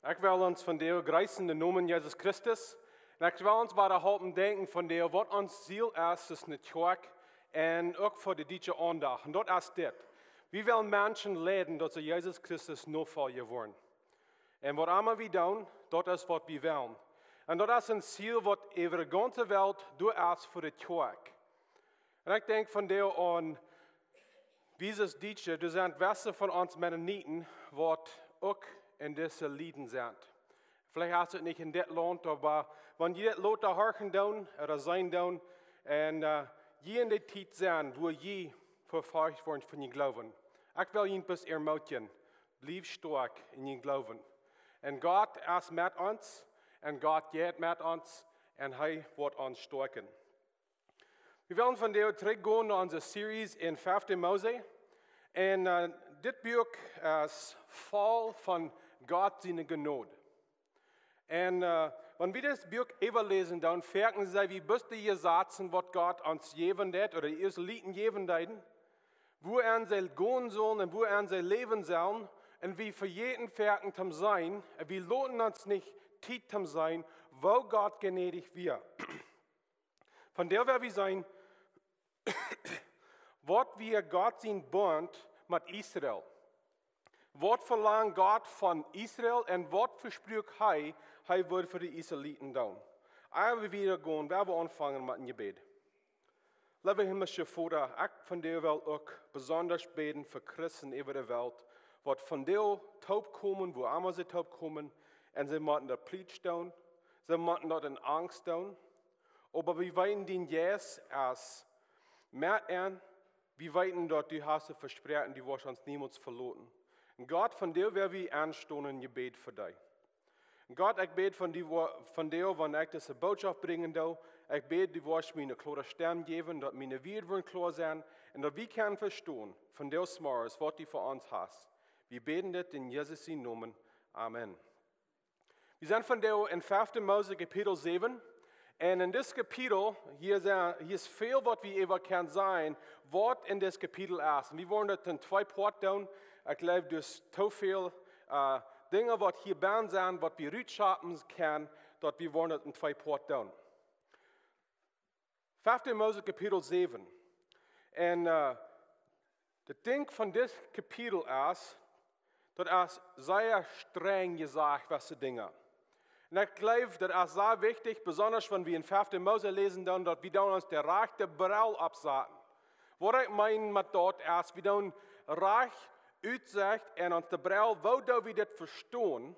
Ik wil ons van Deo grijzen de noemen Jezus Christus. En ik wil ons bij helpen denken van Deo wat ons ziel is, is niet kerk en ook voor de dietje aandacht. En dat is dit. We willen mensen leiden dat ze Jezus Christus navolgen worden. En wat allemaal we doen, dat is wat we willen. En dat is een ziel wat over de ganze wereld door is voor de kerk. En ik denk van Deo aan dieses dietje, er zijn westen van ons Mennonieten, wat ook in deze lieden zijn. Vielleicht is het niet in dit land, maar wanneer je dit lot daar harken doen, er zijn doen, en je in de tijd zijn, waar je vervolgd wordt van je geloven. Ik wil je pas ermutigen, blijf sterk in je geloven. En God is met ons, en God gaat met ons, en Hij wordt ons sterken. We willen van deel teruggaan naar onze series in 5 Mose. En dit boek is vol van God zijn genade. En wanneer we dit boek even lezen, dan merken ze wie beste je zaten wat God ons geven deed, oder de Israeliten geven deden, woan ze gaan zullen en woan ze leven zullen, en wie vergeten verken te zijn, en wie laten ons niet tijd te zijn, wo God gnädig wir. Von der wir sein, wat wir Gott zijn bond met Israël. Wat verlangt God van Israël en wat verspreekt hij wil voor de Israëlieten doen. We weer gaan, we aanvangen met een gebed. Lieve hemelse Vader, ik van deel wil ook besonders beden voor Christen over de wereld, wat van deel taub komen, wo allemaal ze taub komen, en ze moeten dat preach doen, ze moeten dat in angst doen, aber we weten den Jes als met en, we weten dat du hast versprochen, die was ons niemals verloren. En God, van deel wil we aanstaan in gebed voor dich. God, ik bid van deel, wanneer ik deze boodschap brengen wil, ik bid, die was mij een klare stem geven, dat mijn woorden klaar zijn, en dat we kunnen verstaan, van deel smars, wat die voor ons hast. We beten dit in Jezus' naam. Amen. We zijn van deel in 5 Mose, kapitel 7. En in dit kapitel, hier is veel wat we even kunnen zijn, wat in dit kapitel is. En we worden het in 2 parten doen. Ik geloof dus te veel dingen wat hierbij zijn, wat we uitschappen kunnen, dat we worden het in 2 parten doen. 5 Mose kapitel 7. En het ding van dit kapitel is, dat is zeer streng gezegd, wat ze dingen. En ik geloof, dat is zeer wichtig, besonders wanneer we in 5 Mose lezen, dan, dat we dan ons de rechte bril opzetten. Wat ik meen met dat is, we dan recht uitzicht en ons de bril, hoe doen we dit verstaan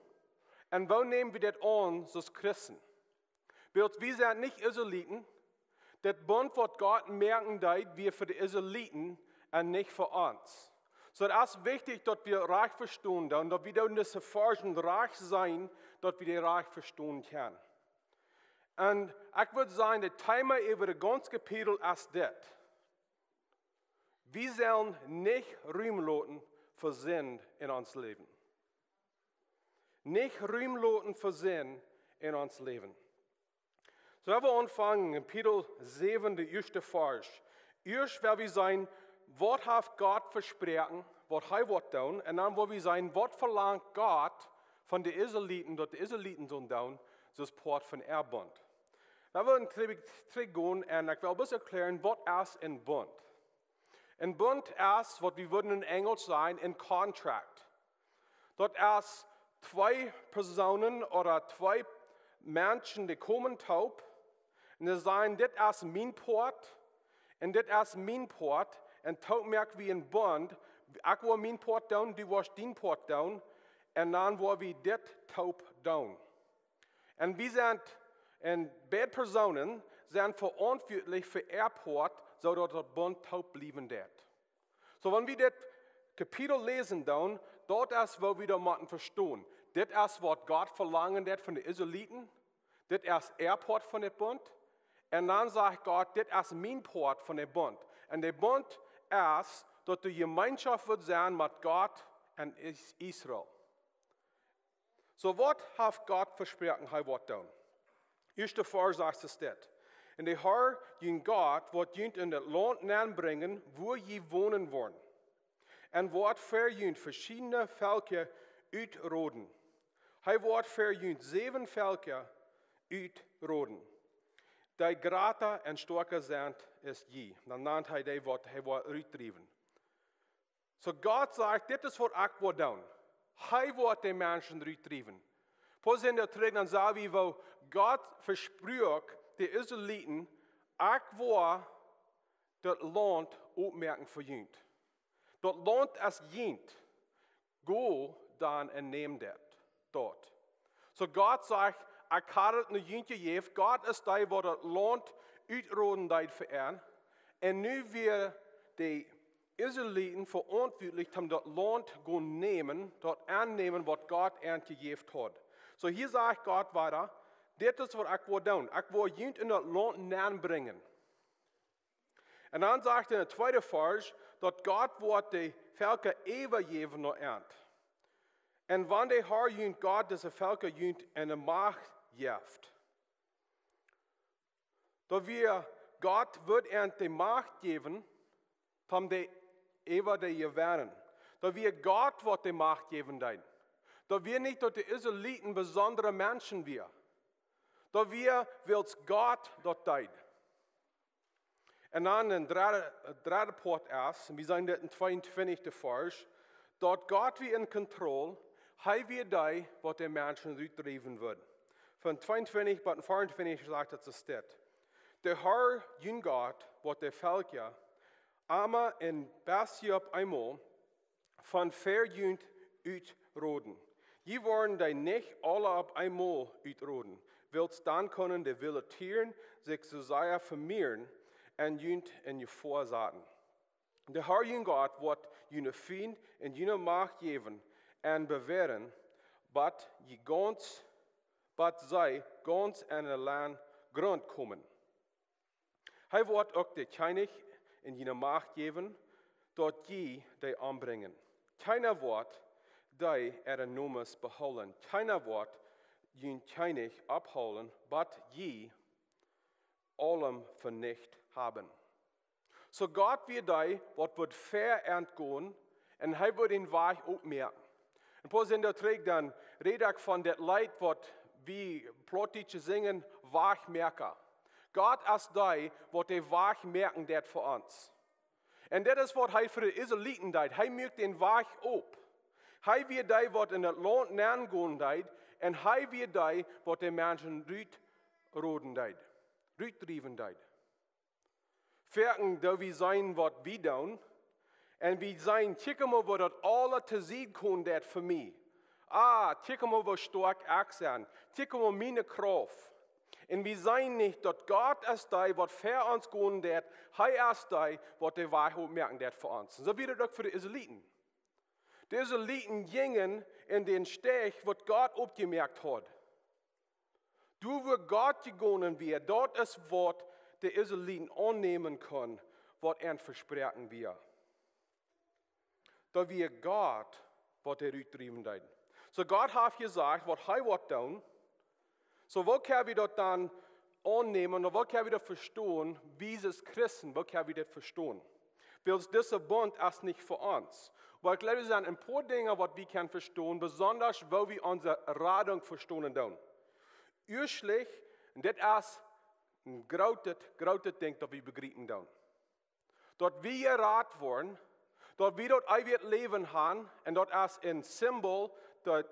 en hoe nemen we dit aan als Christen. Beeld, we zijn niet Israëlieten, dat bond wat God merken deed, weer voor de Israëlieten en niet voor ons. So, het is wichtig dat we recht verstaan, dan, dat we dan deze Forschen recht zijn, dat we die recht verstaan kunnen. En ik wil zeggen, het thema over het ganze kapitel is dit. We zullen niet ruim laten voor zin in ons leven. Niet ruim laten voor zin in ons leven. So, we aanvangen in kapitel 7, de eerste vers. Eerst wil we zijn, wat heeft God versproken, wat hij wordt doen, en dan wil we zijn, wat verlangt God van de Israëlieten, dat de Israëlieten zullen doen, zoals part van Erbond. We willen teruggaan en ik wil een beetje erklären, wat is een bond. Een bond is, wat we würden in Engels zijn, een contract. Dat is 2 personen of 2 mensen die komen taub, en ze zeggen, dit is mijn part, en dit is mijn part, en taub merken we een bond, ik wil mijn part doen, die was die part doen, en dan wil we dit taub doen. En we zijn, en beide personen zijn verantwoordelijk voor ihr part, zodat het bond taub blijven deed. So, wanneer we dit kapitel lezen doen, dat is wat we dan moeten verstaan. Dit is wat God verlangen deed van de Israëlieten. Dit is ihr part van het bond. En dan zegt God, dit is mijn part van het bond. En de bond is dat de gemeenschap wordt zijn met God en Israël. So, wat heeft God versproken, hij wordt doen? Eerste vers zegt dit. En de Heer, je God, wordt je in het land aanbrengen, waar je wonen wordt. En wordt voor je verschillende volken uitroden. Hij wordt verjunt 7 Völker uitroden. Die groter en sterker zijn als je. Dan nannt hij die wat hij wordt uitdreven. So Gott sagt, dit is wat ik wil doen. Hij wordt die mensen uitdreven. Pas in der Träg, dann sagen wir, wo Gott verspricht, die Israeliten, ich will das Land aufmerken für jünt. Das Land als jünt, go dann und nehm das dort. So Gott sagt, ich habe es nicht jünt gegeben, Gott ist da, wo das Land uitroden deed für ihn. Und nu wir die Israeliten verantwortlich haben, das Land nehmen, dort annehmen, was Gott ihnen gegeben hat. So hier sagt Gott weiter, dit is wat ik wil doen. Ik wil jullie in dat land aanbrengen. En dan sagt in de tweede vers, dat God wordt de Völker overgeven naar eind. En wanneer haar jullie God deze Völker jullie in de macht geeft. Dat wir God wird eind de macht geven, om de over de gewähren. Dat wir God wordt de macht geven dein. Dat wir nicht dort die Israeliten besondere Menschen wir. Dat wir wills Gott dort deed. En dan een derde poort erst, we zijn dit in 22 vers, dat Gott wie in control, hij weer die wat de mensen uitdreven worden. Van 22 tot 24 sagt het zo dit. De Herr, jün Gott, wat de Völker, aber en best op eenmaal, van verjunt uitroden. Je worden die nicht alle op eenmaal uitroden. Wilst dan kunnen de wilde tieren zich zo zeer vermehren en junt in je voorzaten. De Herr jün Gott wordt jullie vriend en jullie macht geven en beweren, dat zij ganz in een land grond komen. Hij wordt ook de König in jullie macht geven, dat je die aanbrengen. Keiner wordt die noemes behouden. Keiner wordt jün König abholen, wat je allem vernicht haben. So Gott wird die, wat wird verantgehen, en hij wird den Weg opmerken. En pas in der Träg dann rede ich von dat Leid, wat wie Plottische singen, Wegmerker. Gott ist die, wat de Weg merken dat für uns. En dat is wat hij voor de Israeliten deed. Hij merkt den Weg op. Hij wird die, wat in het land nagaan deed, en hij wird die, wat de mensen uitroden deed. Uitdreven deed. Verken, dat we zijn wat we doen, en we zijn, kijk maar wat dat alle te zien kon dat voor mij. Kijk maar wat sterk ik zijn. Kijk maar mijn kracht. En we zijn niet dat God is die, wat voor ons gaan dat, hij is die, wat de Weg opmerken dat voor ons. Zo wird het ook voor de Israeliten. De Israeliten gingen in den Steg, wat God opgemerkt had. Du wo Gott gegangen wir, dort ist wat de Israeliten annehmen können, wat versprechen wir. Da wir Gott, wat uitdreven deed. So Gott hat gesagt, wat hij wat doen. So wo können wir dort dann annehmen, und wo können wir das verstehen, wie es Christen, wo können wir das verstehen? Weil dieser Bund ist nicht für uns. Weil ich glaube, es sind ein paar Dinge, die wir können verstehen, besonders, wo wir unsere Radung verstehen tun. Ursprünglich, und das ist ein großes Ding, das wir begreifen tun. Dort wir gerat worden, dort wir dort ewig Leben haben, und dort ist ein Symbol, dort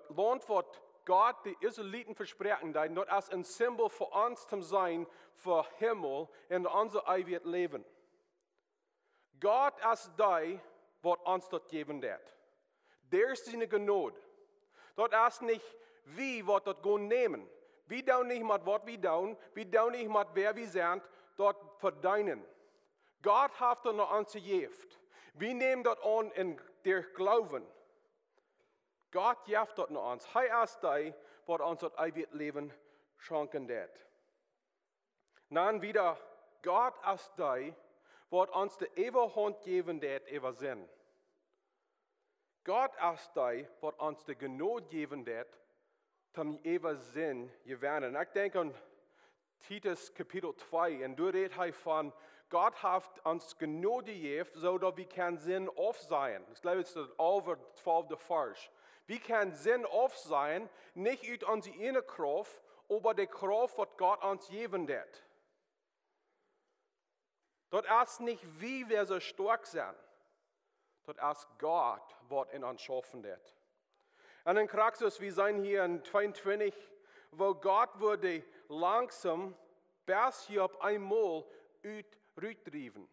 Land, was Gott die Israeliten versprechen, dort ist ein Symbol für uns zu sein, für Himmel in unser ewiges Leben. Gott ist der, was uns dort geben wird. Der ist seine Gnade. Dort ist nicht wie, was dort gehen nehmen. Wir tun nicht mit was wir tun nicht mit wer wir sind, dort verdienen. Gott hat dort noch uns gegeben. Wir nehmen dort an in der Glauben. Gott gibt dort noch uns. Er ist der, was uns dort ewig Leben schenken wird. Dann wieder, Gott ist der, was uns die ewige Hand geben wird, über Sinn. Gott ist der, was uns die Gnade geben wird, zum ewige Sinn gewähren. Ich denke an Titus Kapitel 2, und da redet er von, Gott hat uns Gnade gegeben, so dass wir keinen Sinn auf sein. Ich glaube, es ist over 12. Vers. Wir können Sinn auf sein, nicht uit unsere eigene Kraft, aber die Kraft, was Gott uns geben wird. Dort ist nicht wie wir so stark sind. Dort ist Gott, was in uns schaffen wird. Und in Praxis, wir sind hier in 22, wo Gott würde langsam bis hier auf einmal uitdrijven.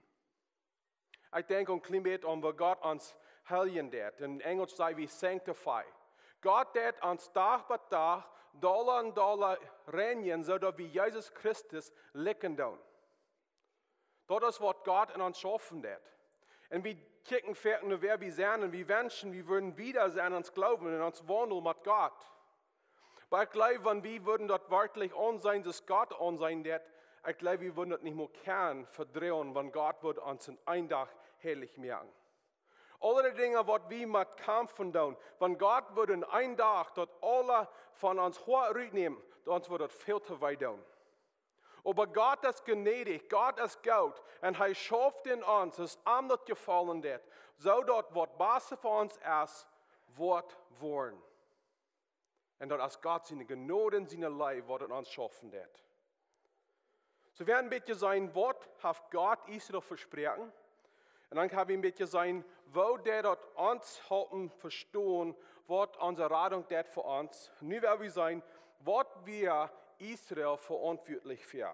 Ich denke ein klein bisschen an, wo Gott uns helfen wird. In Englisch sagen wir sanctify. Gott wird uns Tag bei Tag Dollar und Dollar reinigen, sodass wir Jesus Christus licken tun. Das ist, was Gott in uns schaffen wird. Und wir kicken nur, wer wir sind und wir wünschen, wir würden wieder sein, uns glauben und uns wandeln mit Gott. Aber ich glaube, wenn wir würden dort wirklich on sein, dass Gott on sein wird, ich glaube, wir würden das nicht mehr kennen, verdrehen, wenn Gott wird uns in einem Tag herrlich merken. Alle die Dinge, was wir mit kämpfen tun, wenn Gott würde in einem Tag dort alle von uns hochnehmen, dann wird das viel zu weit tun. Aber Gott ist gnädig, Gott ist gut und er schafft in uns, dass ihm das gefallen wird, so dort, was besser für uns ist, wird worden. Und dort ist Gott seine Gnade und seine Liebe, was er uns schaffen wird. So werden ein bisschen sein, was hat Gott Israel versprochen? Und dann kann wir ein bisschen sein, wo der dort uns helfen, verstehen, was unsere Radung dort für uns. Nu werden wir sein, was wir Israel verantwortlich für.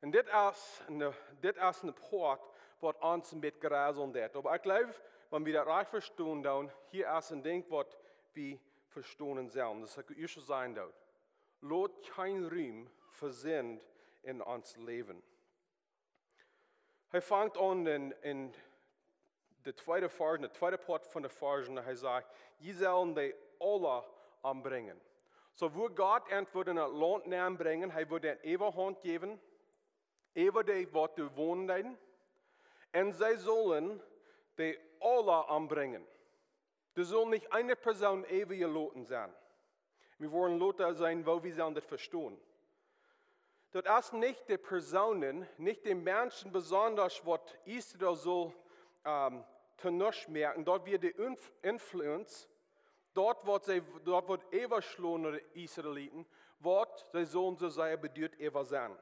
Und das ist ein Part, was uns ein bisschen gerätselt wird. Aber ich glaube, wenn wir das recht verstehen, dann hier ist ein Ding, was wir verstehen sollen. Das ist schon sein dort. Lot kein Raum für Sinn in uns Leben. Er fängt an in der zweiten Vers, der zweite Part von der Vers, und er sagt, die sollen die alle anbringen. So, wo Gott entweder in das Land bringen, er wird eine ewige Hand geben, über die, was du wohnen, und sie sollen die alle anbringen. Du soll nicht eine Person ewig Loten sein. Wir wollen Loten sein, wo wir sollen das verstehen. Das ist nicht die Personen, nicht die Menschen besonders, was Israel soll zu nichts merken. Dort wird die Influence, dort wird ewig schlagen oder Israeliten, was sie sollen so sein, bedeutet ewig sein.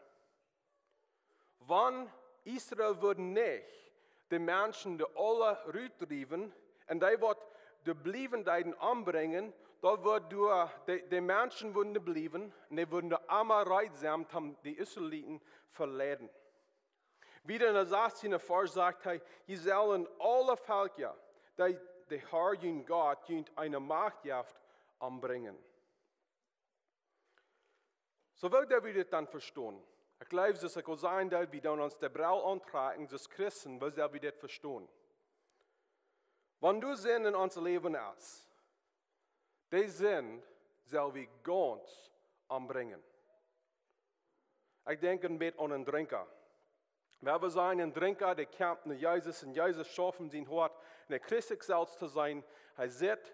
Wenn Israel würde nicht die Menschen, die alle rüttrieben, und die wird die Bliebendeiten anbringen, da würden die Menschen würden bleiben, und die würden einmal reitsam die Israeliten verleiden. Wieder in der 16. Vers sagt er, ihr sollen alle Völker, die Herr, jün Gott, jün eine Machtjaft anbringen. So wird wir das dann verstehen. Ich glaube, dass es auch sein wird, wir dann uns der Brau antragen, als Christen, was wir das verstehen. Wenn du Sinn in unser Leben hast, die Sinn soll wir ganz anbringen. Ich denke ein bisschen an einen Trinker. Wir sagen, ein Trinker, der kämpft mit Jesus und Jesus schaffen sein Hort, der Christus selbst zu sein. Er sagt,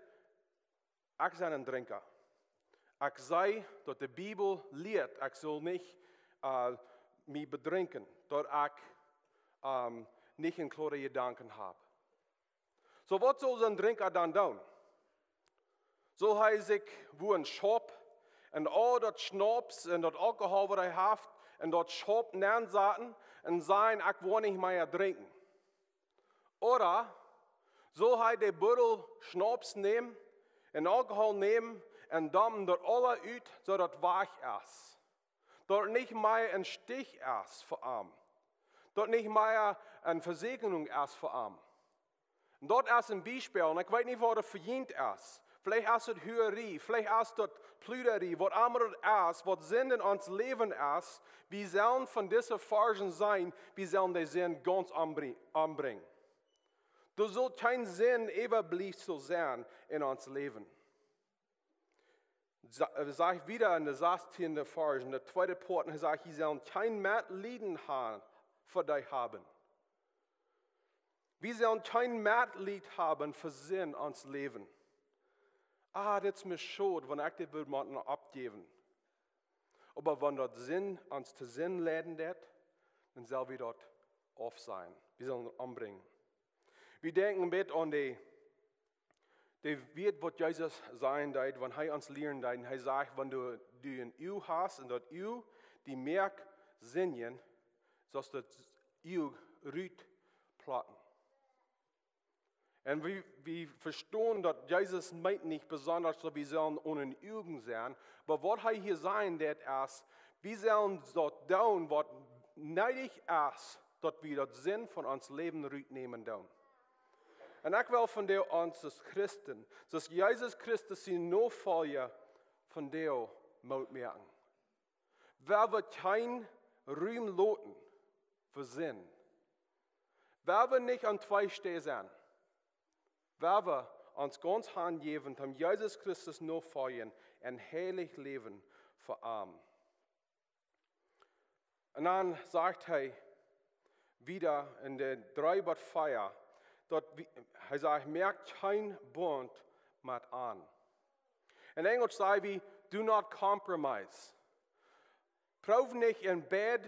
ich bin ein Trinker. Ich sei, dass die Bibel lehrt, ich soll nicht mich betrinken, dass ich nicht in klare Gedanken habe. So, was soll so ein Trinker dann tun? Soll er sich wo ein Shop und all das Schnaps und das Alkohol, was er hat, und das Shop nennen und sagen, ich will nicht mehr trinken? Oder soll er den Beutel Schnaps nehmen, und Alkohol nehmen und dann dort alle uit, so dass weich ist? Dort nicht mehr ein Stich ist für ihn. Dort nicht mehr eine Versicherung ist für ihn. Und dort ist ein Beispiel, und ich weiß nicht, was das verdient ist. Vielleicht ist das Hürerie, vielleicht ist das Plüderie, was immer ist, was Sinn in uns Leben ist. Wir sollen von diesen Versen sein, wir sollen den Sinn ganz anbringen. Du sollst kein Sinn ewig zu sein in uns Leben. Sag ich wieder in der 16. Vers, in der zweiten Port, und sagt, sie sollen kein Mitleiden für dich haben. Wir sollen kein Mitleid haben für Sinn ans Leben. Das ist mir schade, wenn ich das jemandem abgeben. Aber wenn das Sinn uns zu Sinn leiden wird, dann soll wir dort auf sein. Wir sollen anbringen. Wir denken ein bisschen an die der wird, was Jesus sein wird, wenn er uns lehren wird. Er sagt, wenn du ein Ew hast und das Ew, die merk singen, sollst das Ew rüt platten. Und wir verstehen, dass Jesus meint nicht besonders, dass wir sollen ohne Üben sein, aber was er hier sagen wird, ist, wir sollen dort tun, was nötig ist, dass wir das Sinn von uns Leben nehmen tun. Und ich will von dir uns als Christen, dass Jesus Christus sie nur Folge von dir merken. Wer wird kein Ruhm loten für Sinn? Wer wird nicht an zwei Stehen sein? Wer wir uns ganz hingeben, um Jesus Christus nur folgen, ein heilig Leben verarmen. Und dann sagt er wieder in der 3:4, dort, er sagt, merkt kein Bund mit an. In Englisch sagt wir, do not compromise. Proef nicht in Bed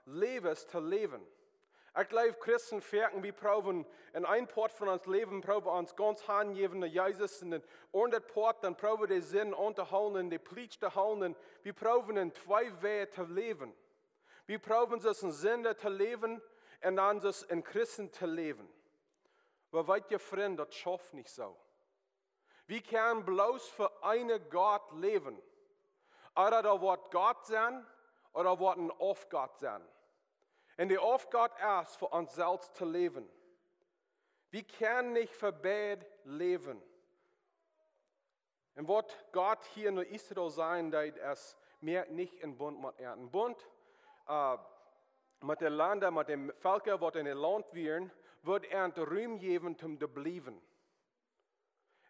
Levens zu leben. Ich glaube, Christen merken, wir brauchen in ein Port von uns Leben, brauchen wir uns ganz hingeben an Jesus. Und in der Port, dann brauchen wir den Sinn unterhalten, die Pflicht zu halten. Wir brauchen in zwei Wege zu leben. Wir brauchen es in Sünde zu leben und dann es in Christen zu leben. Aber weit ihr Freund, das schafft nicht so. Wir können bloß für einen Gott leben. Oder da wird Gott sein, oder wird ein Auf-Gott sein. Und die Aufgabe ist, für uns selbst zu leben. Wir können nicht für beide leben. Und was Gott hier in Israel sein wird, ist, merkt nicht in Bund mit er. Ein Bund mit den Ländern, mit den Völkern, die in dem Land wären, wird er einen Ruhm geben, um zu bleiben.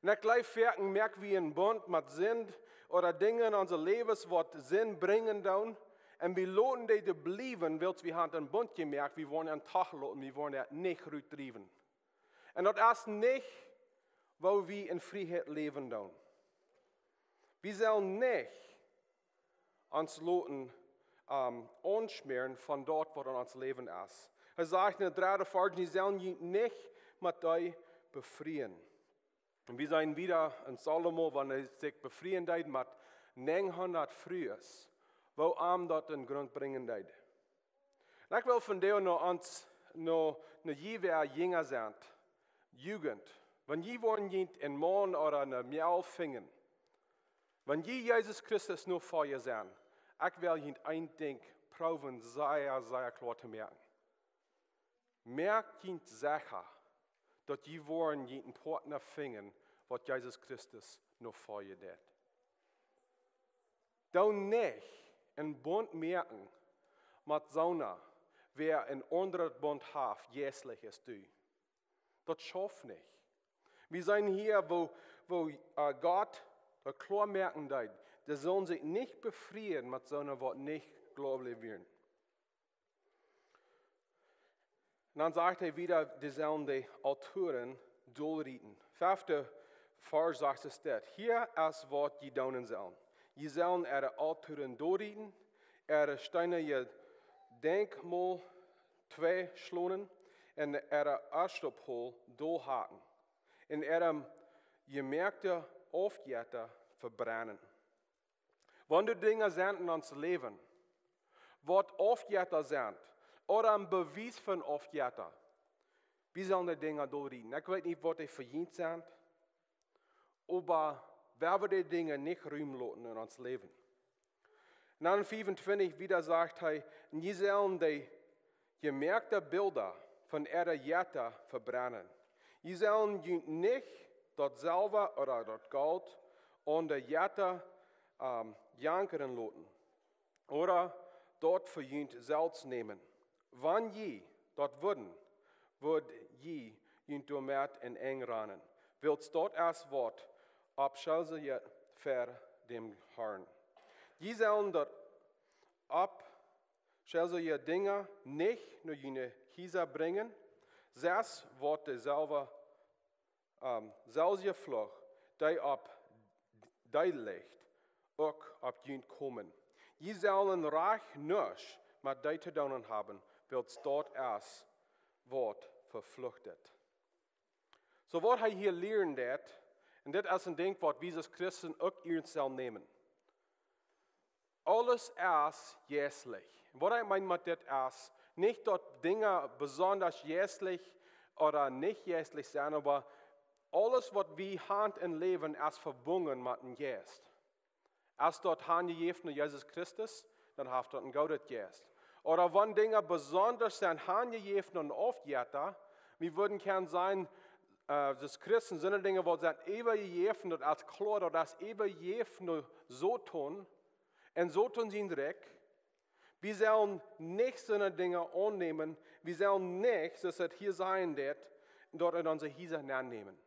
Und ich glaube, merken wir einen Bund mit Sinn oder Dingen in unser Leben, die Sinn bringen dann. Und wir lassen die bleiben, weil wir haben einen Bund gemerkt, wir wollen einen Tag lassen, wir wollen er nicht rübertreiben. Und das ist nicht, wo wir in Freiheit leben dann. Wir sollen nicht uns lassen anschmieren von dort, wo uns Leben ist. Er sagt in der 3. Vers, wir sollen nicht mit euch befreien. Und wir sehen wieder in Salomo, wenn er sich befreien wird mit 900 Frühes. Wo dort in Grund bringen wird. Ich will von dir noch uns noch jeweils jünger sein, Jugend. Wenn je wollen in Mann oder eine Miau fingen, wenn je Jesus Christus nur vor ihr sein, ich will ihn ein Ding proben, sehr klar zu merken. Merkt ihn sicher, dass je wollen jeden Partner fingen, was Jesus Christus nur vor ihr tut. Dann nicht in Bund merken, mit Sona, wer ein anderer Bund hat, jährlich ist du. Das schafft nicht. Wir sind hier, wo Gott klar merken wird, die sollen sich nicht befreien mit Sona, was nicht gläubig werden. Und dann sagt er wieder, die sollen die Autoren durchrieten. 5. Vers sagt es das. Hier ist, was die tun sollen. Je sollen ihre Autoren durchrieten, ihre Steine je Denkmal 2 schlonen und ihre Aschtopol durchhaken. In ihrem gemerkte Aufjäter verbrennen. Wenn die Dinge sind in uns Leben, was Aufjäter sind, oder ein Beweis von Aufjäter, wie sollen die Dinge durchrieten? Ich weiß nicht, was die verdient sind, aber wer wird die Dinge nicht rühmen in uns Leben? Und dann 25 wieder sagt er, nie sollen die gemerkte Bilder von ihrer Jätter verbrennen. Sie sollen nicht dort Silber oder dort Gold und der Jätter jankern lassen. Oder dort für ihn Salz nehmen. Wann je dort würden, wird je ihn damit in eng rannen. Willst dort erst Wort, abschall sie für dem Herrn. Je sollen dort abschall sie Dinge nicht nur jene Hieser bringen, selbst wird der selber selbe Fluch, die ab die Licht, auch ab ihn kommen. Je sollen reich nicht mit die zu tun haben, wird dort erst wird verfluchtet. So wat hij hier leren dat, en dit is een ding wat we als Christen ook ons zal nemen. Alles is jeslich. Wat ik meine met dit is, nicht dat Dinge besonders jeslich oder nicht jeslich zijn, aber alles wat we hand in leven is verbunden met een jest. Als dat hand gegeven naar Jesus Christus, dan heeft dat een gouden jest. Oder wenn Dinge besonders zijn hand gegeven en aufjätter, wir würden gern sein, das Christen sind Dinge, die sind übergegeben und als klar, dass übergegeben so tun, und so tun sie direkt. Wir sollen nicht so eine Dinge annehmen, wir sollen nicht, dass es hier sein wird, dort in unsere Hiese nehmen.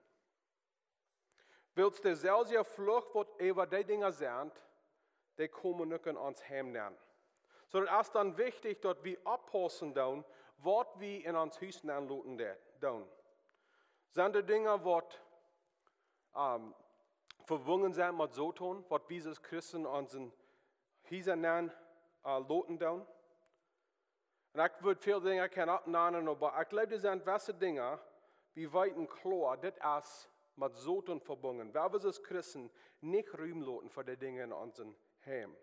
Willst du selber Flucht, was über die Dinge sind, die kommen nicht in uns heimnehmen. So es ist dann wichtig, dass wir abpassen, was wir in uns Hüsten anluten tun. Sind die Dinge, die verbunden sind mit so tun, was wir als Christen unseren Hüsten nennen, loten tun? Und ich würde viele Dinge keine abnehmen, aber ich glaube, das sind gewisse Dinge, wie weit und klar, das ist mit so tun verbunden. Weil wir als Christen nicht rühmloten für die Dinge in unserem Heim.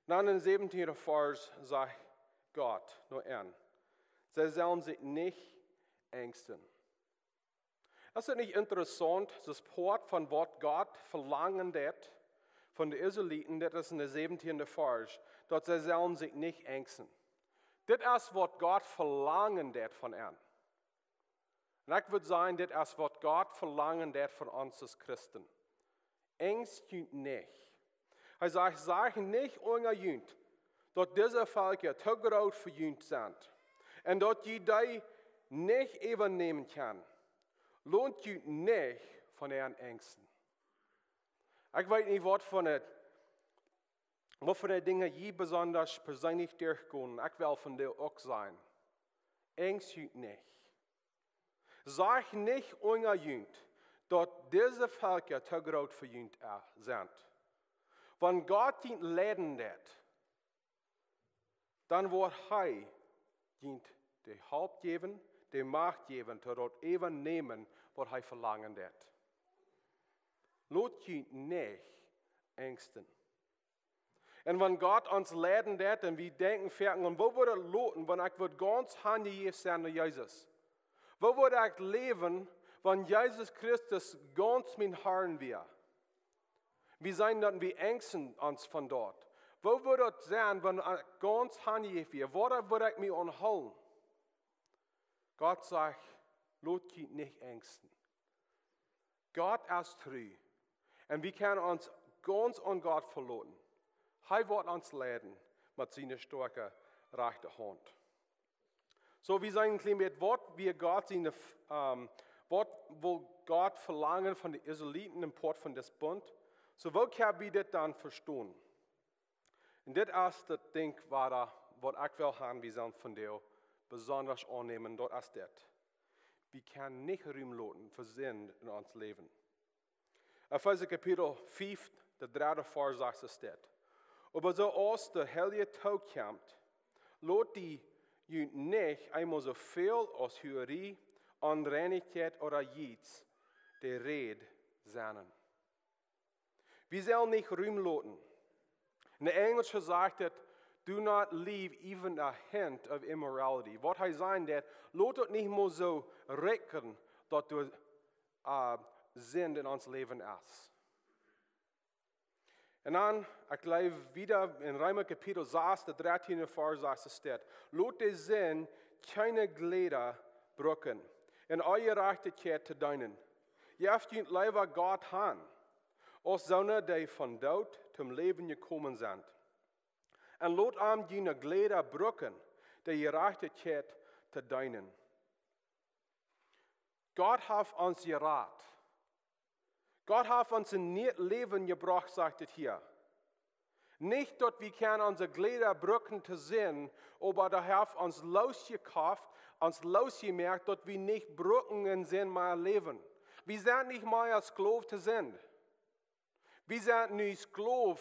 Dann in 17. Vers sagt Gott nur an, sie sollen sich nicht ängsten. Ist es nicht interessant, das Wort von was Gott verlangen wird von den Israeliten, das ist in der 17. Vers, dass sie sollen sich nicht ängsten. Das ist, was Gott verlangen wird von ihnen. Und ich würde sagen, das ist, was Gott verlangen wird von uns als Christen. Ängst nicht. Er sagt, sag nicht euer Jünd, dass diese Völker zu groß für Jünd sind und dass ihr die nicht übernehmen kann. Lohnt Jünd nicht von ihren Ängsten. Ich weiß nicht, was von den Dingen je besonders persönlich durchgehen. Ich will von dir auch sein. Ängst Jünd nicht. Sag nicht euer Jünd, dass diese Völker zu groß für Jünd sind. Wenn Gott ihn leiden wird, dann wird er ihn die Haupt geben, die Macht geben, dort eben nehmen, was er verlangen wird. Lasst ihn nicht ängsten. Und wenn Gott uns leiden wird, und wir denken, und wo würde er loten, wenn ich ganz handgegeben sein an Jesus? Wo würde ich leben, wenn Jesus Christus ganz mein Herrn wäre? Wir sein dann, wir ängsten uns von dort. Wo würde es sein, wenn ich ganz handgegeben wäre? Wo würde ich mich anhalten? Gott sagt, lasst euch nicht ängsten. Gott ist treu. Und wir können uns ganz an Gott verlassen. Er wird uns leiden mit seiner starken rechten Hand. So, wir sagen ein klein bisschen, was will Gott verlangen von den Israeliten im Port von des Bund? So, wo können wir das dann verstehen? Und das ist das Ding, was ich will haben, wir sollen von dir besonders annehmen, das ist das. Wir können nicht rühmloten für Sinn in uns Leben. Epheser Kapitel 5, der 3. Vers sagt es das. Aber so aus der Heilige Tag kommt, lot die Jünd nicht einmal so viel aus Hürerie, Unreinigkeit oder Jits, der Red sein. Wir sollen nicht rühmloten. In der Englisch sagt es, do not leave even a hint of immorality. Was heißt sein, das? Lass es nicht mal so recken, dass du Sinn in uns Leben ist. Und dann, ich glaube wieder in Römer Kapitel 6, der 13. Vers sagt es steht, lass den Sinn keine Glieder brücken, in eure Gerechtigkeit zu dienen. Ihr habt ihn lieber Gott an, als solche, die von Tod zum Leben gekommen sind. Und lasst ihm jene Glieder brücken, die Gerechtigkeit zu dienen. Gott hat uns gerat. Gott hat uns ein Leben gebracht, sagt es hier. Nicht, dass wir können unsere Glieder brücken zu sehen, aber da hat uns losgekauft, uns losgemerkt, dass wir nicht brücken in Sinn mehr leben. Wir sind nicht mehr Sklaven zu sein. Wir sind nicht Sklaven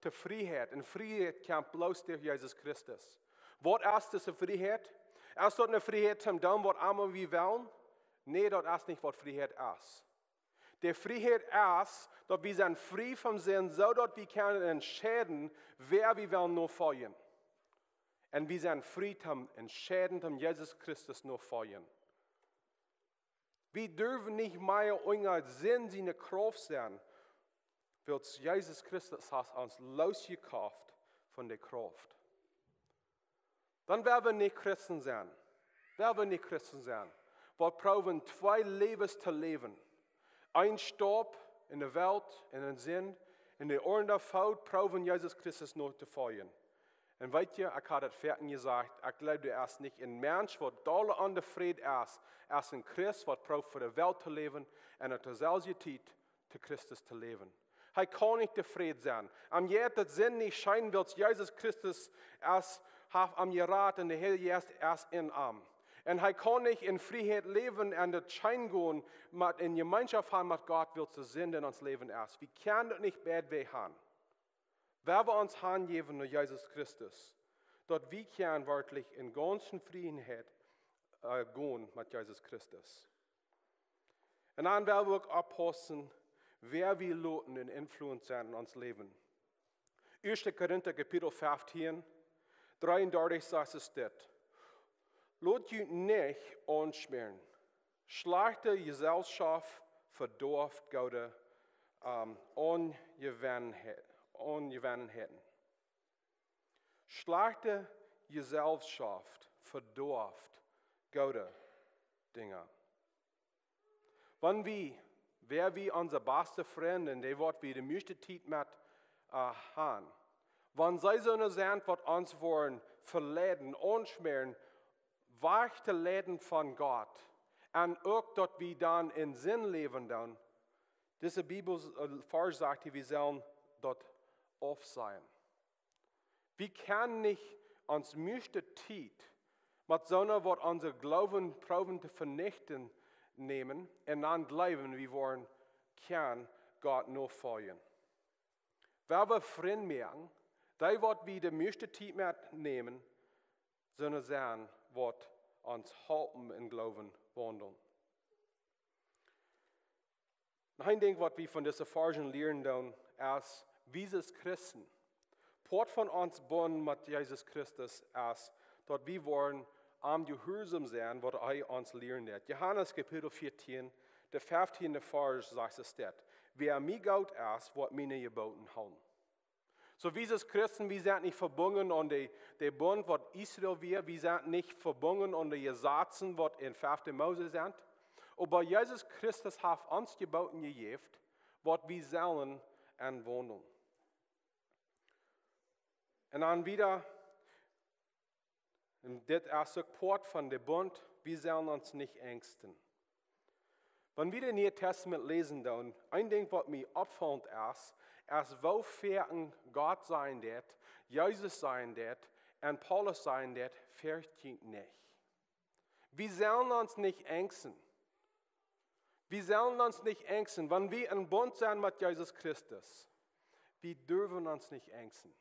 zur Freiheit. Und Freiheit kommt bloß durch Jesus Christus. Was ist diese Freiheit? Ist das eine Freiheit zum tun, was einmal wir wollen? Nee, das ist nicht, was Freiheit ist. Die Freiheit ist, dass wir sind frei vom Sinn, so dass wir können entscheiden, wer wir wollen nur folgen. Und wir sind frei zum entscheiden, um Jesus Christus nur folgen. Wir dürfen nicht mehr unser Sinn, seine Kraft sein, weil Jesus Christus hat uns losgekauft von der Kraft. Dann werden wir nicht Christen sein. Werden wir nicht Christen sein. Wir brauchen zwei Lebens zu leben. Ein Stopp in der Welt, in den Sinn, in der Ohren der Welt, brauchen Jesus Christus nur zu folgen. Und weißt ihr, ich habe das fertig gesagt, ich glaube erst nicht ein Mensch, der dolle an der Friede ist, als ein Christ, der braucht für die Welt zu leben und in der selben Zeit zu Christus zu leben. Er kann nicht der Friede sein. Am jeden Sinn nicht scheinen, weil Jesus Christus erst am Gerat und der Herr erst in Arm. Und er kann nicht in Freiheit leben und das Schein gehen, in Gemeinschaft haben mit Gott, will zu Sinn in uns Leben erst. Wir können das nicht bad way haben. Wer wir uns hingeben durch Jesus Christus, dort wir können wirklich in ganzen Freiheit gehen mit Jesus Christus. Und dann werden wir abpassen, wer wir loten in Influencer in uns Leben. 1. Korinther Kapitel 15, 33 sagt es dort. Lot je nicht anschmieren. Schlechte Gesellschaft verdorft Goude Ongewandheiten. Schlechte Gesellschaft verdorft Goude Dinge. Wenn wer wie unser beste Freund, und der wird wie die meiste Zeit mit haben. Wenn sie so eine sind, was uns wollen verleiden, anschmieren, weich zu leiden von Gott, und auch dort wir dann in Sinn leben dann, diese Bibelvers sagt, wir sollen dort auf sein. Wir können nicht uns müsste Zeit mit so einer, was unser Glauben proben zu vernichten, nehmen und dann glauben, wir wollen kann Gott nur folgen. Wer wir Freunde merken, die wird wir die meiste Zeit mitnehmen, sondern sein, wird uns halten in Glauben wandeln. Noch ein Ding, was wir von dieser Erfahrung lernen, ist, wie es Christen, Port von uns bunden mit Jesus Christus ist, dass wir wollen am Gehorsam sein, was er uns lernen hat. Johannes Kapitel 14, der 15. Vers sagt es dort. Wer mir Gott ist, wird meine Geboten halten. So wie es Christen, wir sind nicht verbunden an den Bund, was Israel wir sind nicht verbunden an die Gesetze, was in 5. Mose sind. Aber Jesus Christus hat uns Geboten gegeben, was wir sollen anwenden. Und dann wieder, das erste Port von dem Bund, wir sollen uns nicht ängsten. Wenn wir den Neuen Testament lesen, dann ein Ding, was mir auffällt, ist, wofern Gott sein wird, Jesus sein wird und Paulus sein wird, fürchtet nicht. Wir sollen uns nicht ängsten. Wir sollen uns nicht ängsten, wenn wir in Bund sind mit Jesus Christus. Wir dürfen uns nicht ängsten.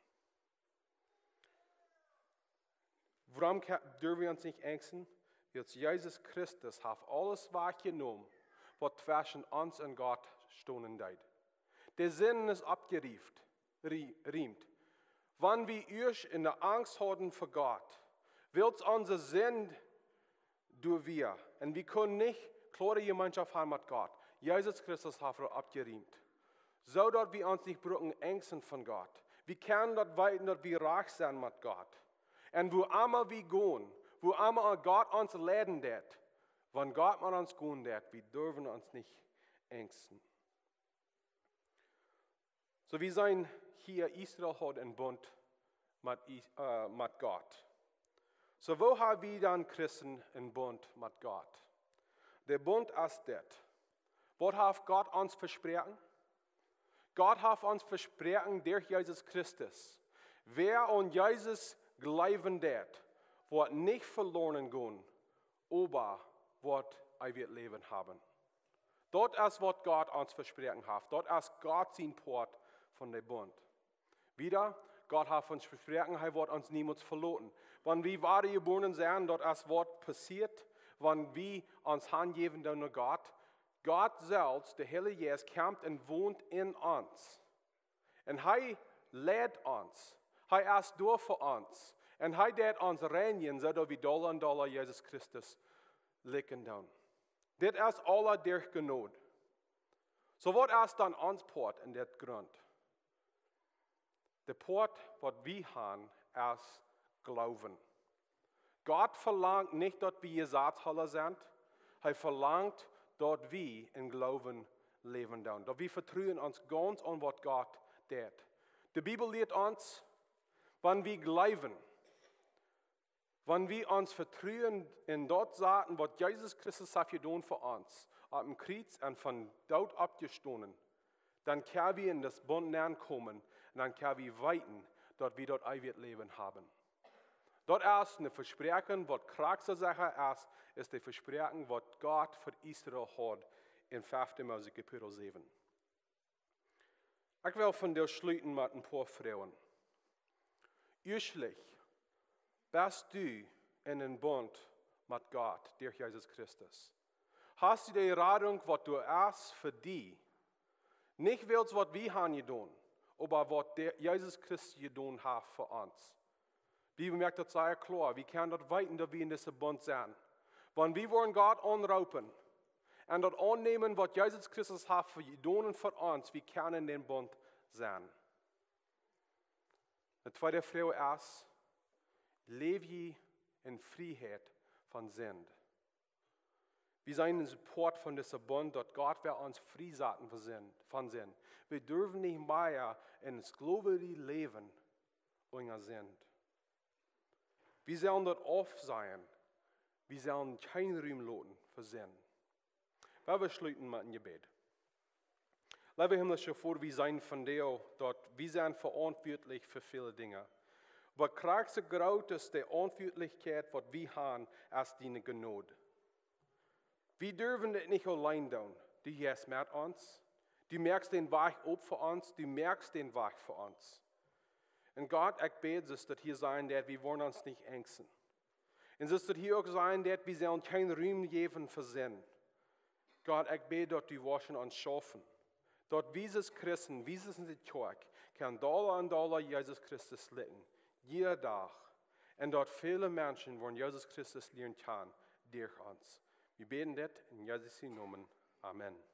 Warum dürfen wir uns nicht ängsten? Weil Jesus Christus hat alles wahrgenommen, was zwischen uns und Gott stehen hat. Der Sinn ist abgeriemt. Wenn wir euch in der Angst haben vor Gott, wird unser Sinn durch wir. Und wir können nicht klare Gemeinschaft haben mit Gott. Jesus Christus hat er abgeriemt. So, dass wir uns nicht brücken ängsten von Gott. Wir können dort weiten, dass wir reich sind mit Gott. Und wo immer wir gehen, wo immer Gott uns leiten wird, wenn Gott mit uns gehen wird, wir dürfen uns nicht ängsten. So wie sein hier Israel hat einen Bund mit Gott. So wo haben wir dann Christen einen Bund mit Gott? Der Bund ist das. Was hat Gott uns versprochen? Gott hat uns versprochen durch Jesus Christus. Wer an Jesus glauben wird, wird nicht verloren gehen, aber wird ewig Leben haben. Dort ist, was Gott uns versprochen hat. Dort ist Gott sein Port von dem Bund. Wieder, Gott hat uns versprochen, er wird uns niemals verloren. Wenn wir wahre geboren sind, dort ist was passiert, wenn wir uns hingeben an Gott. Gott selbst, der Heilige Geist, kommt und wohnt in uns. Und er lädt uns. Er ist durch für uns. Und er wird uns reinigen, sodass wir Dollar und Dollar Jesus Christus liegen dann. Das ist alle durch Gnade. So was ist dann uns Port in der Grund? Der Port, was wir haben, ist Glauben. Gott verlangt nicht, dass wir Gesetzhaler sind. Er verlangt, dass wir in Glauben leben. Dass wir vertrauen uns ganz an, was Gott tut. Die Bibel lehrt uns, wenn wir glauben, wenn wir uns vertrauen in dort sagen, was Jesus Christus hat getan für uns, am Kreuz und von dort abgestanden, dann können wir in das Bund kommen und dann können wir weiten, dass wir dort ewig Leben haben. Dort ist ein Versprechen, was krasse Sache ist das Versprechen, was Gott für Israel hat in 5. Mose Kapitel 7. Ich will von dir schließen mit ein paar Frauen. Ursprünglich bist du in den Bund mit Gott durch Jesus Christus. Hast du die Erfahrung, was du hast für dich? Nicht willst, was wir haben getan, aber was Jesus Christus getan hat für uns. Die Bibel merkt das sehr klar. Wir können dort weiten, dass wir in diesem Bund sind. Wenn wir wollen Gott anrufen und dort annehmen, was Jesus Christus hat für getan für uns, wir können in den Bund sein. Die zweite Frage ist, lebe in Freiheit von Sinn. Wir sind ein Support von diesem Bund, dass Gott wird uns freisetzen von Sinn. Wir dürfen nicht mehr in das gläubige Leben ohne Sinn. Wir sollen dort oft sein. Wir sollen keinen Raum lassen für Sinn. Wir schließen mit einem Gebet. Lieber himmlischer Vater, wir sind von dir dort. Wir sind verantwortlich für viele Dinge. Aber die größte Verantwortlichkeit, was wir haben, ist deine Gnade. Wir dürfen das nicht allein tun. Du gehst mit uns. Du merkst den Weg auf für uns. Du merkst den Weg für uns. Und Gott, ich bete, dass hier sein wird, wir wollen uns nicht ängsten. Und dass hier auch sein wird, wir sollen keinen Raum geben für Sinn. Gott, ich bete, dass du waschen uns schaffen. Dort dieses Christen, dieses in der Kirche, kann Dollar und Dollar Jesus Christus liegen. Jeder Tag. Und dort viele Menschen wollen Jesus Christus lernen können durch uns. Wir beten das in Jesu Namen. Amen.